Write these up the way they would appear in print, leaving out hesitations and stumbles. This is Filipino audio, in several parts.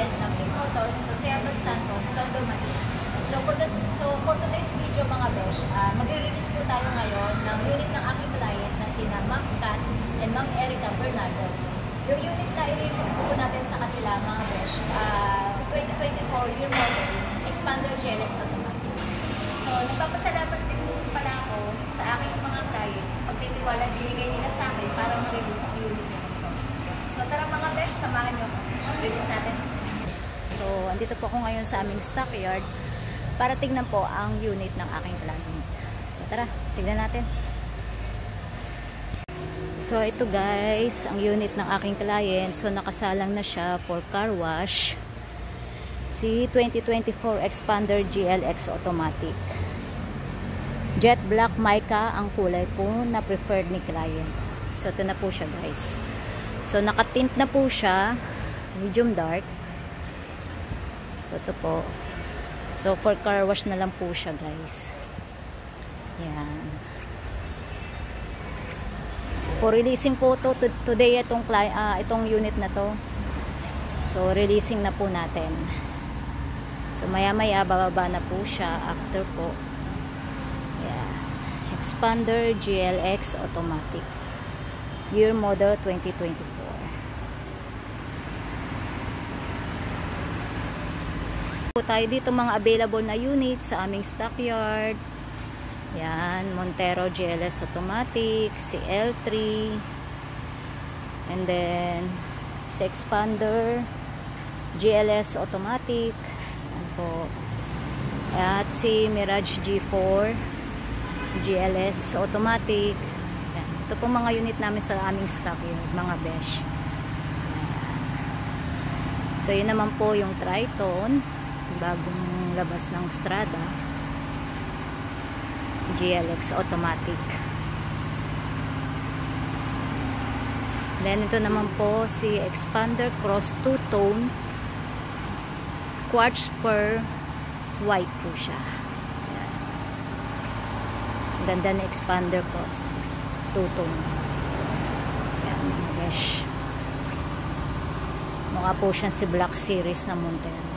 agent ng King Motors, Jose Abad Santos, Tondo, Manila. So for today's video mga besh, magre-release po tayo ngayon ng unit ng aking client na sina Ma'am Kat and Ma'am Erica Bernardos. Yung unit na i-release po natin sa kanila mga besh, 2024 year model, Expander GLX Automatic. So nagpapasalamat din po pala ako sa aking mga clients sa pagtitiwala binigay nila sa akin para ma-release ang unit na ito. So tara mga besh, samahan nyo. Release natin. So andito po ako ngayon sa aming stockyard para tignan po ang unit ng aking client. So tara, tignan natin. So ito guys, ang unit ng aking client. So nakasalang na siya for car wash. Si 2024 Expander GLX Automatic. Jet black mica ang kulay po na preferred ni client. So ito na po siya guys. So nakatint na po siya, medium dark. So ito po. So for car wash na lang po siya guys. Yan. For releasing po to today itong unit na to. So releasing na po natin. So maya maya bababa na po siya after po. Yan. Expander GLX Automatic. Year model 2024. Po tayo dito mga available na units sa aming stockyard. Yan, Montero GLS Automatic, si L3, and then si Expander GLS Automatic, yan po. At si Mirage G4 GLS Automatic. Yan. Ito po mga unit namin sa aming stockyard, mga besh. Yan. So yun naman po yung Triton, bagong labas ng Strada GLX Automatic. Then ito naman po si Expander Cross 2-tone quartz per white po siya. Ayan. Ganda na Expander Cross 2-tone. Ayan, fresh. Mukha po siya si Black Series na Montero.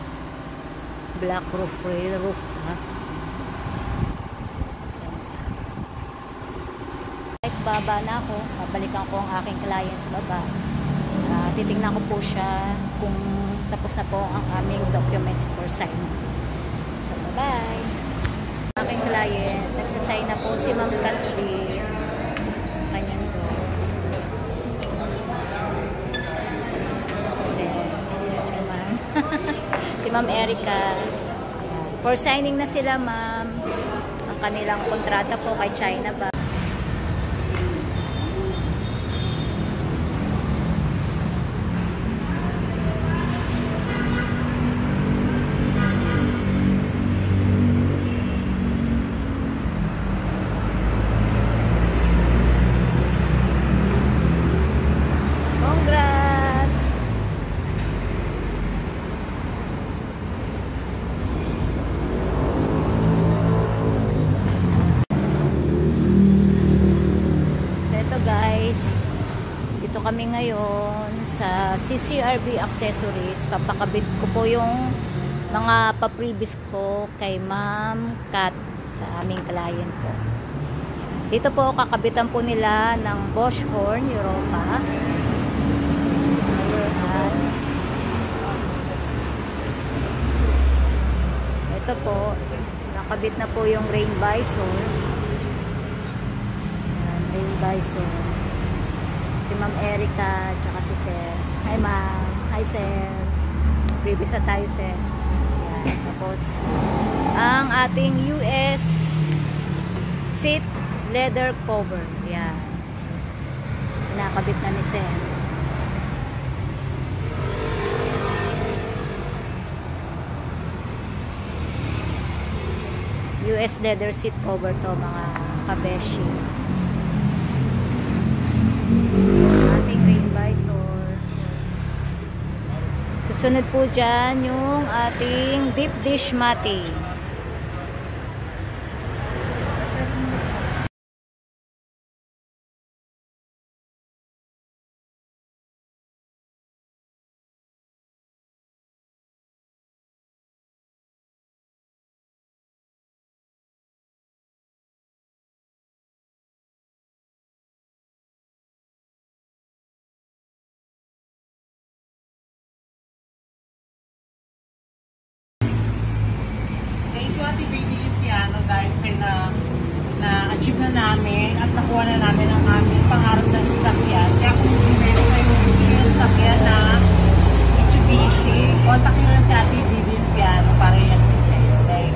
Black roof rail roof ha. Guys, baba na ako. Babalikan ko ang aking client sa baba. Titingnan ko po siya kung tapos na po ang aming documents for sign. So bye bye. Aking client, nagsasign na po si Ma'am Catherine. Kanyang boss. Si Ma'am Erica. For signing na sila, ma'am. Ang kanilang kontrata po kay China ba. Dito kami ngayon sa CCRB Accessories. Papakabit ko po yung mga pa-previous ko kay Ma'am Kat sa aming client po. Dito po kakabitan po nila ng Bosch horn Europa. Ito po, nakabit na po yung rain visor. Rain visor. Si Ma'am Erica, tsaka si Sir. Hi Ma'am. Hi Sir. Previous na tayo Sir. Yan. Tapos, ang ating US seat leather cover. Yan. Nakabit na ni Sir. US leather seat cover to mga kabeshi. Ating rain visor. Susunod po dyan yung ating deep dish matting. dahil sa na-achieve na namin at nakuha na namin ang aming pangarap na sasakyan. Kaya kung meron kayong gusto yung sasakyan na Mitsubishi, contact nyo lang si Ate Vivian Piano para i-assist kayo. Dahil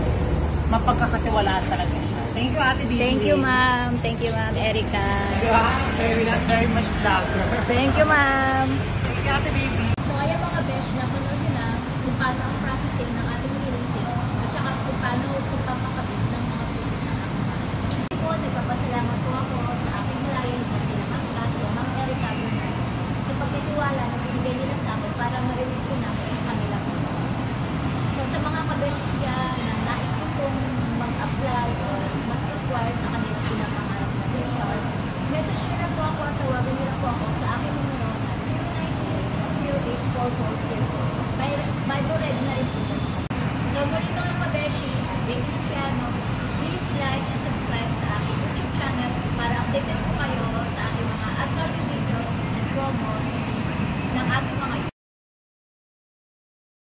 mapagkakatiwalaan talaga siya. Thank you, Ate Vivian. Thank you, ma'am. Thank you, ma'am Erica. Very much vlogger. Thank you, ma'am. Thank you, Ate Baby. So, ayan mga besh, napanood nyo na kung paano ang processing ng ating releasing at saka kung paano kung papakabit ng mga pieces ng aking bahay. Po, nagpapasalamat po ako